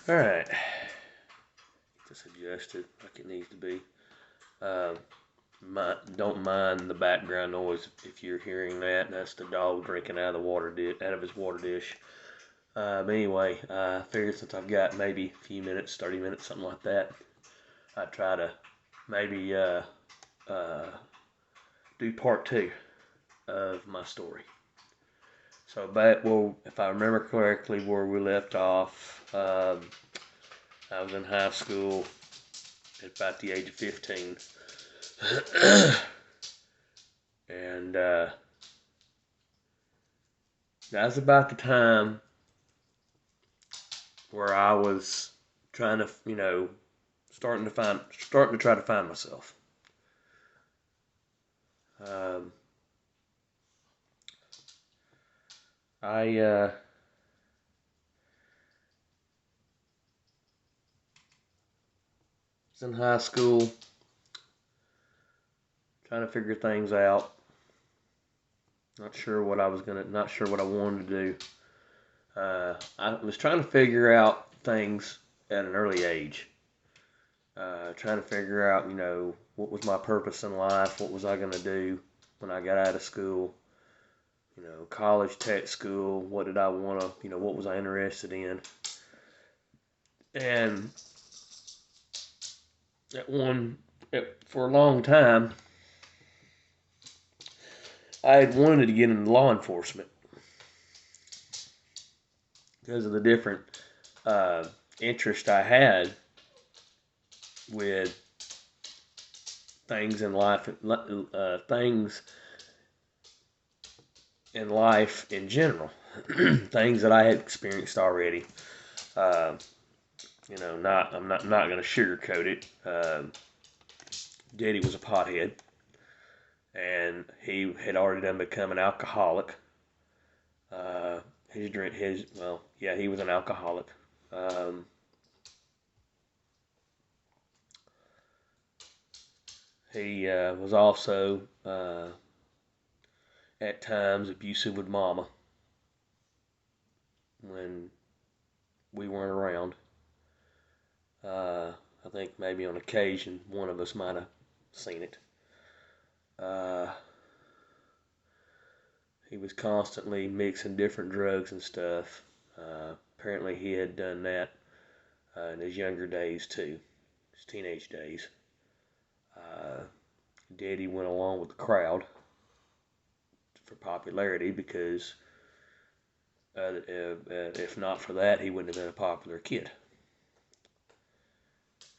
Alright. Get this adjusted like it needs to be. Um, don't mind the background noise if you're hearing that. That's the dog drinking out of his water dish. But anyway, I figured since I've got maybe a few minutes, 30 minutes, something like that, I'd try to maybe uh, do part two of my story. So if I remember correctly, where we left off, I was in high school at about the age of 15. And that was about the time where I was trying to, starting to try to find myself. Um, I was in high school, trying to figure things out. Not sure what I wanted to do. I was trying to figure out things at an early age. Trying to figure out, what was my purpose in life? What was I going to do when I got out of school? College, tech school. What did I want to, what was I interested in? And for a long time, I had wanted to get into law enforcement because of the different uh, interest I had with things in life, things in life in general, things that I had experienced already. Uh, I'm not going to sugarcoat it. Daddy was a pothead, and he had already done become an alcoholic. Uh, he was an alcoholic. Um, he was also at times abusive with Mama when we weren't around. I think maybe on occasion one of us might have seen it. Uh, he was constantly mixing different drugs and stuff. Apparently he had done that in his younger days too, his teenage days. Uh, Daddy went along with the crowd for popularity because if not for that, he wouldn't have been a popular kid.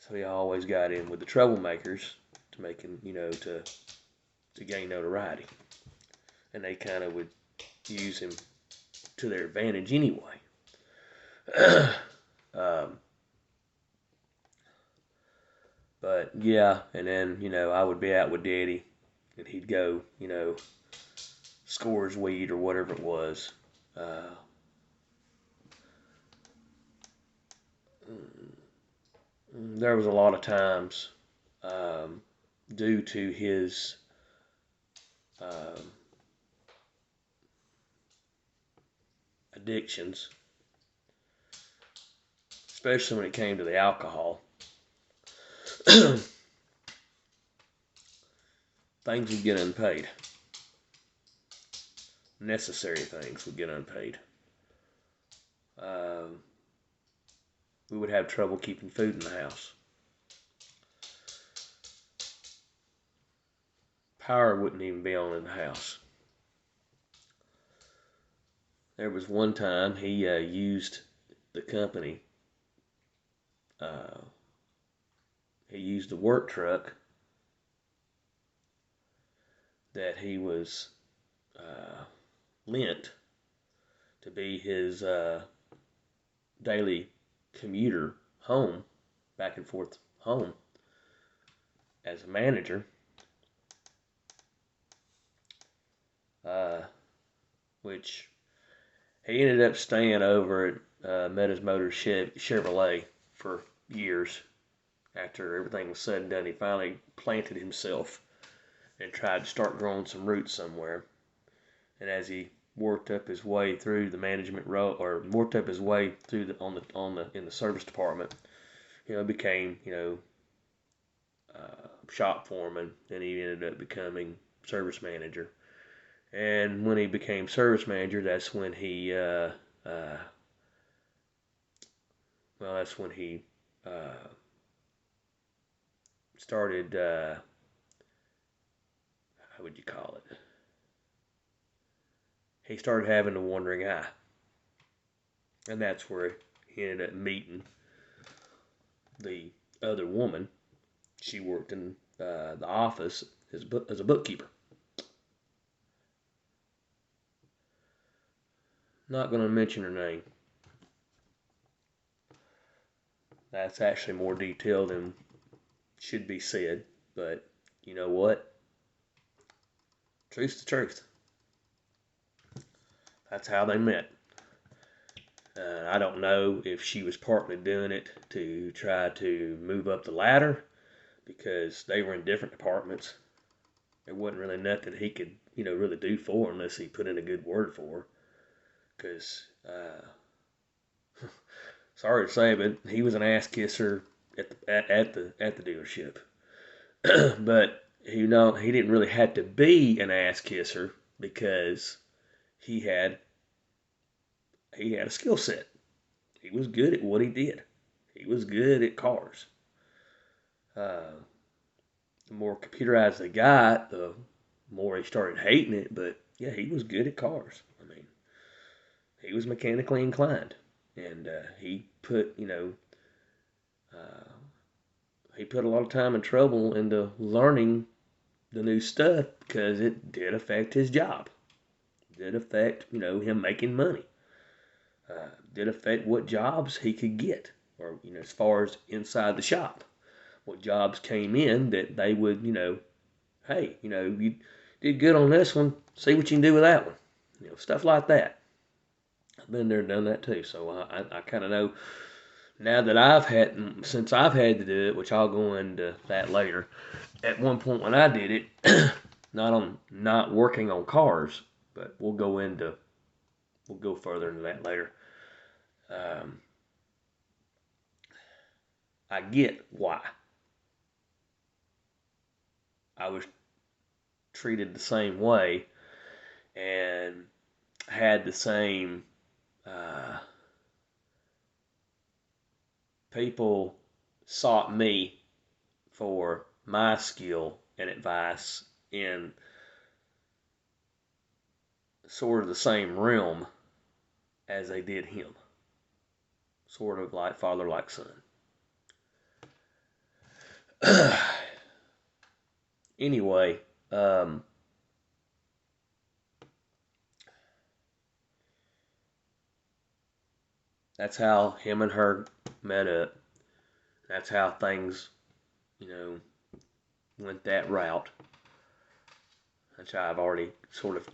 So he always got in with the troublemakers to make him, to gain notoriety, and they kind of would use him to their advantage anyway. um, but yeah, and then I would be out with Daddy, and he'd go, score his weed or whatever it was. Uh, there was a lot of times, um, due to his um, addictions, especially when it came to the alcohol, things would get unpaid. Necessary things would get unpaid. Um, we would have trouble keeping food in the house. Power wouldn't even be on in the house. There was one time he used the company. Uh, he used the work truck that he was lent to be his daily commuter home, back and forth home as a manager, uh, which he ended up staying over at Meadows Motors Chevrolet for years. After everything was said and done, he finally planted himself and tried to start growing some roots somewhere. And as he worked up his way through the management role, or worked up his way through in the service department. Became shop foreman. Then he ended up becoming service manager. And when he became service manager, that's when he that's when he started. How would you call it? He started having a wandering eye, and that's where he ended up meeting the other woman. She worked in the office as a bookkeeper. Not going to mention her name. That's actually more detailed than should be said, but you know what? Truth's the truth. That's how they met. I don't know if she was partly doing it to try to move up the ladder because they were in different departments. There wasn't really nothing he could, really do for her unless he put in a good word for her. Because, sorry to say, but he was an ass kisser at the dealership. But he didn't really have to be an ass kisser because he had a skill set. He was good at what he did. He was good at cars. The more computerized they got, the more he started hating it. But yeah, he was good at cars. I mean, he was mechanically inclined, and he put he put a lot of time and trouble into learning the new stuff because it did affect his job. It did affect him making money. Did affect what jobs he could get, or as far as inside the shop, what jobs came in that they would hey, you did good on this one, see what you can do with that one, stuff like that. I've been there, done that too, so I kind of know now that since I've had to do it, which I'll go into that later. At one point when I did it, not working on cars, but we'll go further into that later. I get why I was treated the same way and had the same people sought me for my skill and advice in sort of the same realm as they did him. Sort of like father, like son. Anyway, that's how him and her met up. That's how things, went that route. Which I've already sort of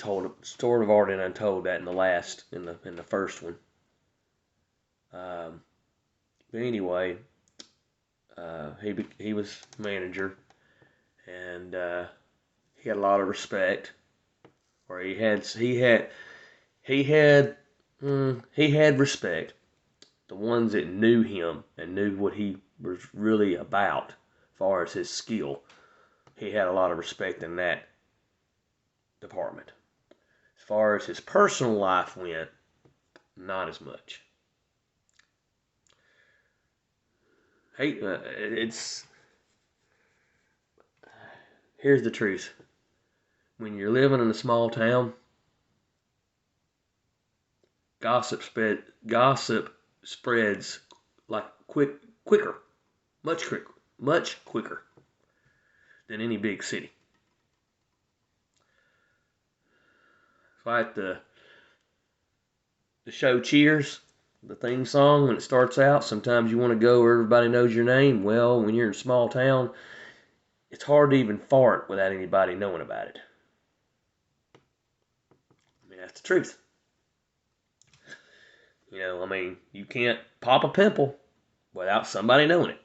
already untold that in the first one. But anyway, he was manager, and he had a lot of respect, or he had respect. The ones that knew him and knew what he was really about, as far as his skill, he had a lot of respect in that department. As far as his personal life went, not as much. Hey, here's the truth. When you're living in a small town, gossip spreads like quicker, much quicker than any big city. It's like the show Cheers, the theme song, when it starts out, sometimes you want to go where everybody knows your name. Well, when you're in a small town, it's hard to even fart without anybody knowing about it. I mean, that's the truth. You can't pop a pimple without somebody knowing it.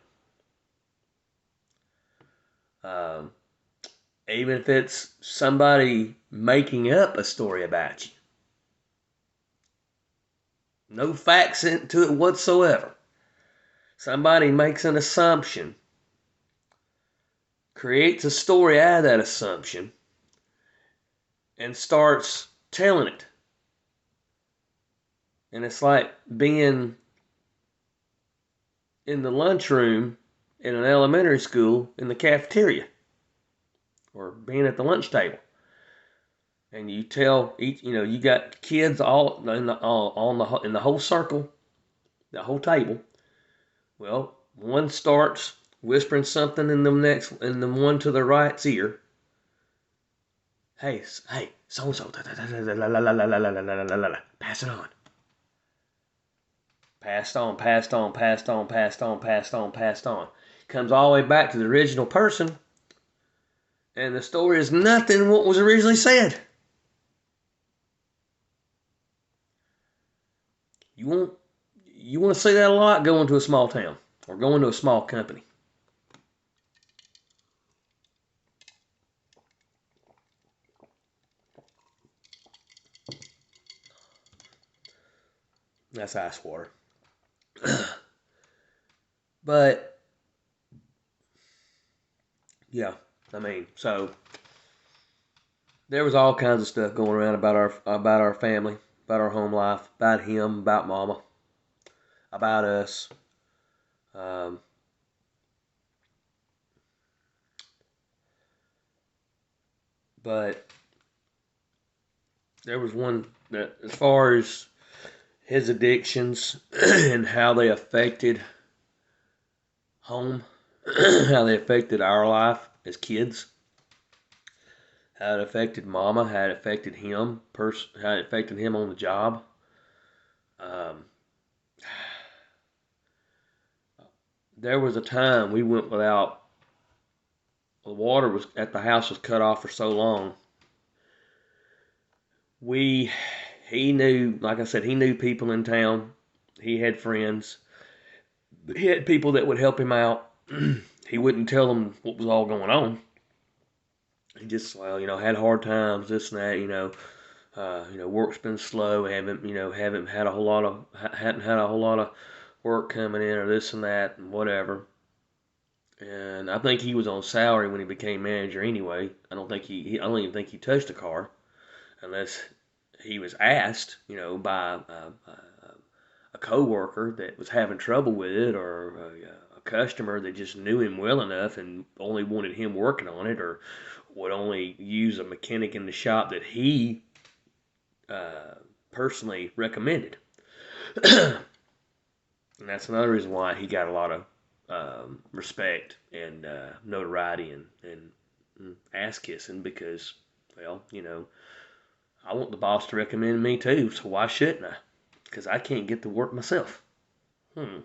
Even if it's somebody making up a story about you. No facts into it whatsoever. Somebody makes an assumption, creates a story out of that assumption, and starts telling it. And it's like being in the lunchroom in an elementary school in the cafeteria, or being at the lunch table. And you tell each, you got kids all in the whole circle, the whole table. Well, one starts whispering something in the one to the right's ear. Hey, so and so, pass it on. Passed on, passed on, passed on, passed on, passed on, passed on. Comes all the way back to the original person, and the story is nothing what was originally said. You want to see that a lot going to a small town or going to a small company. That's ice water. But yeah, so there was all kinds of stuff going around about our family, about our home life, about him, about mama, about us. Um, but there was one that, as far as his addictions and how they affected home, how they affected our life as kids, how it affected mama, how it affected him, how it affected him on the job. Um, there was a time we went without, the water was at the house was cut off for so long. He knew, like I said, he knew people in town. He had friends. He had people that would help him out. He wouldn't tell them what was all going on. He just, had hard times, this and that, work's been slow. Haven't had a whole lot of, hadn't had a whole lot of work coming in, or this and that and whatever. And I think he was on salary when he became manager anyway. I don't even think he touched a car unless he was asked, by a coworker that was having trouble with it, or a customer that just knew him well enough and only wanted him working on it, or would only use a mechanic in the shop that he personally recommended. And that's another reason why he got a lot of respect and notoriety and ass kissing, because, I want the boss to recommend me too, so why shouldn't I? Because I can't get to work myself. I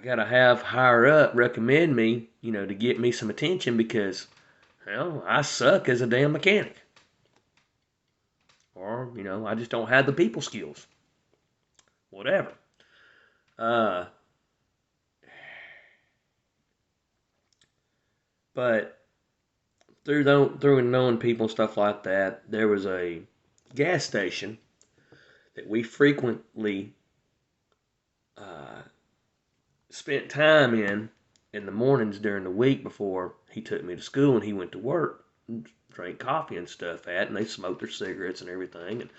gotta have higher up recommend me, to get me some attention, because, I suck as a damn mechanic. Or, I just don't have the people skills. Whatever. But through knowing people and stuff like that, there was a gas station that we frequently spent time in the mornings during the week before he took me to school and he went to work, and drank coffee and stuff at, and they smoked their cigarettes and everything, and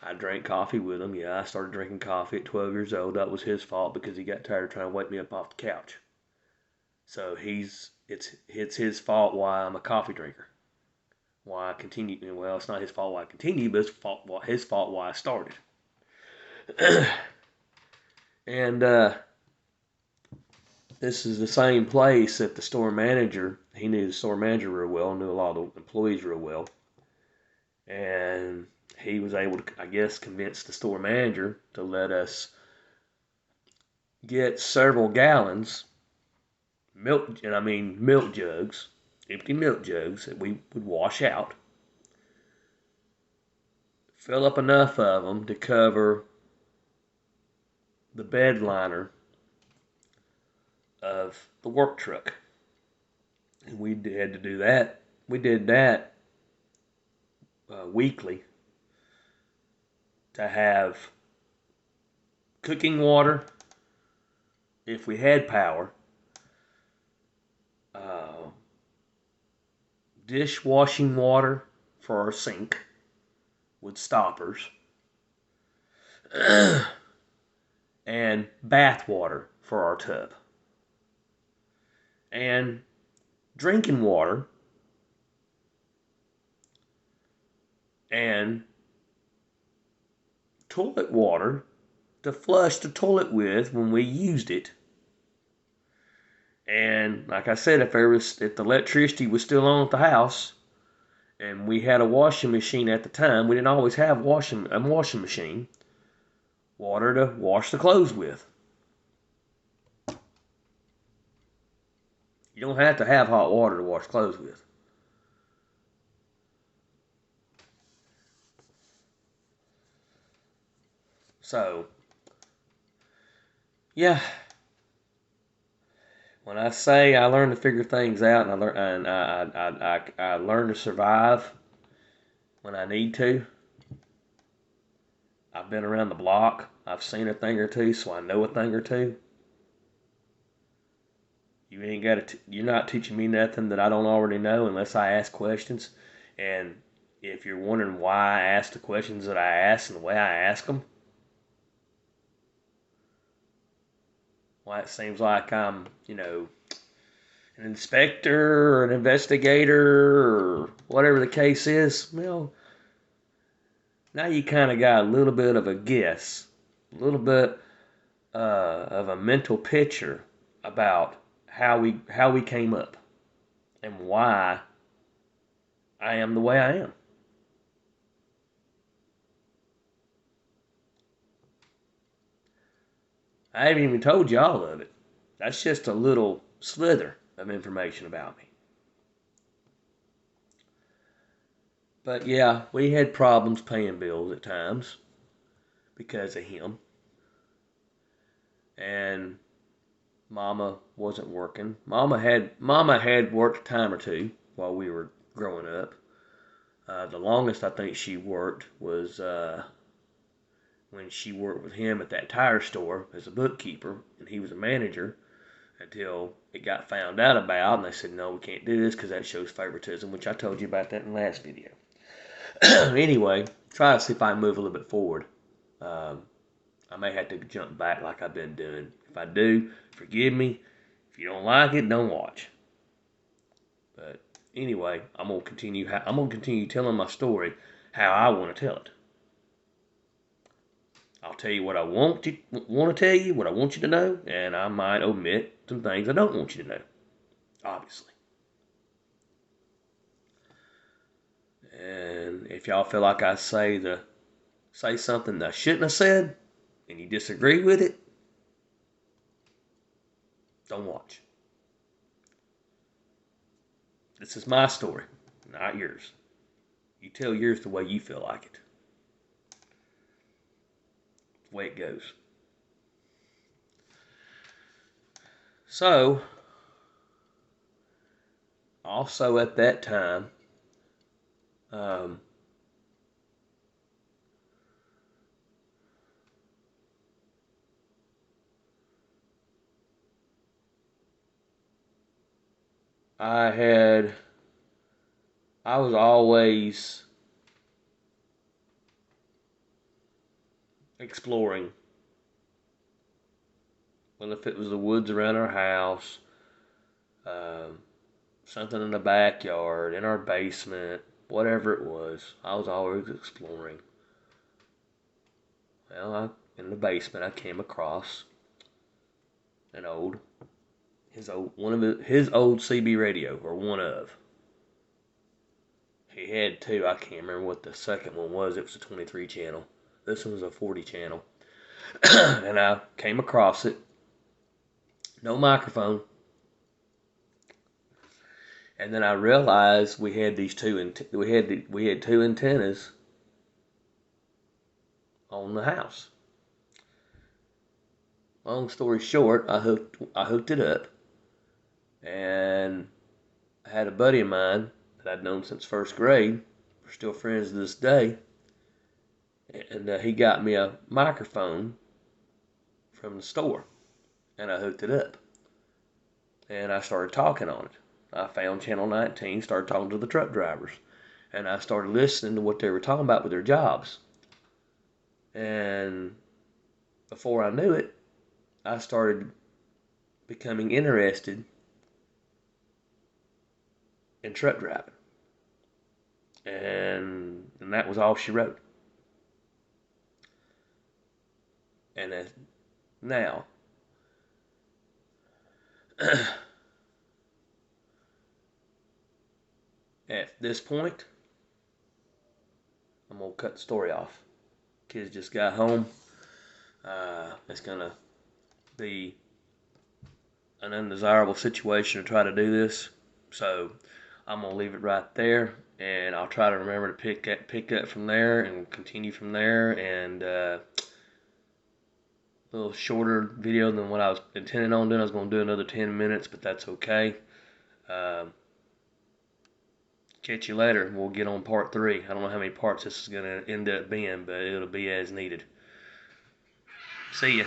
I drank coffee with them. Yeah, I started drinking coffee at 12 years old. That was his fault, because he got tired of trying to wake me up off the couch. So it's his fault why I'm a coffee drinker. Why I continue? Well, it's not his fault why I continue, but it's his fault why I started. And this is the same place that the store manager, he knew the store manager real well, knew a lot of the employees real well. And he was able to, I guess, convince the store manager to let us get several gallons milk jugs, empty milk jugs that we would wash out, fill up enough of them to cover the bed liner of the work truck. And we had to do that. We did that weekly, to have cooking water, if we had power, uh, dishwashing water for our sink with stoppers, and bath water for our tub. And drinking water and toilet water to flush the toilet with when we used it. And like I said, if the electricity was still on at the house and we had a washing machine at the time, we didn't always have a washing machine, water to wash the clothes with. You don't have to have hot water to wash clothes with. So, yeah, when I say I learned to figure things out and I learn to survive when I need to. I've been around the block. I've seen a thing or two, so I know a thing or two. You're not teaching me nothing that I don't already know unless I ask questions. And if you're wondering why I ask the questions that I ask and the way I ask them, why it seems like I'm, an inspector or an investigator or whatever the case is, well, now you kind of got a little bit of a guess, a little bit of a mental picture about how we came up and why I am the way I am. I haven't even told you all of it. That's just a little slither of information about me. But yeah, we had problems paying bills at times because of him. And Mama wasn't working. Mama had worked a time or two while we were growing up. The longest I think she worked was when she worked with him at that tire store as a bookkeeper, and he was a manager until it got found out about, and they said, no, we can't do this because that shows favoritism, which I told you about that in the last video. Anyway, try to see if I can move a little bit forward. I may have to jump back like I've been doing. If I do, forgive me. If you don't like it, don't watch. But anyway, I'm gonna continue telling my story how I want to tell it. I'll tell you what I want to tell you, what I want you to know, and I might omit some things I don't want you to know. Obviously. And if y'all feel like I say something that I shouldn't have said, and you disagree with it, don't watch. This is my story, not yours. You tell yours the way you feel like it. The way it goes. So, also at that time, I was always exploring. Well, if it was the woods around our house, something in the backyard, in our basement, whatever it was, I was always exploring. Well, in the basement, I came across his old CB radio, or one of. He had two. I can't remember what the second one was. It was a 23 channel. This one was a 40 channel. And I came across it. No microphone. And then I realized we had we had two antennas on the house. Long story short, I hooked it up, and I had a buddy of mine that I'd known since first grade. We're still friends to this day. And he got me a microphone from the store, and I hooked it up. And I started talking on it. I found Channel 19, started talking to the truck drivers, and I started listening to what they were talking about with their jobs. And before I knew it, I started becoming interested in truck driving. And that was all she wrote. And now, at this point, I'm going to cut the story off. Kids just got home. It's going to be an undesirable situation to try to do this. So I'm going to leave it right there. And I'll try to remember to pick up from there and continue from there. And a little shorter video than what I was intending on doing. I was going to do another 10 minutes, but that's okay. Catch you later. We'll get on part 3. I don't know how many parts this is going to end up being, but it'll be as needed. See ya.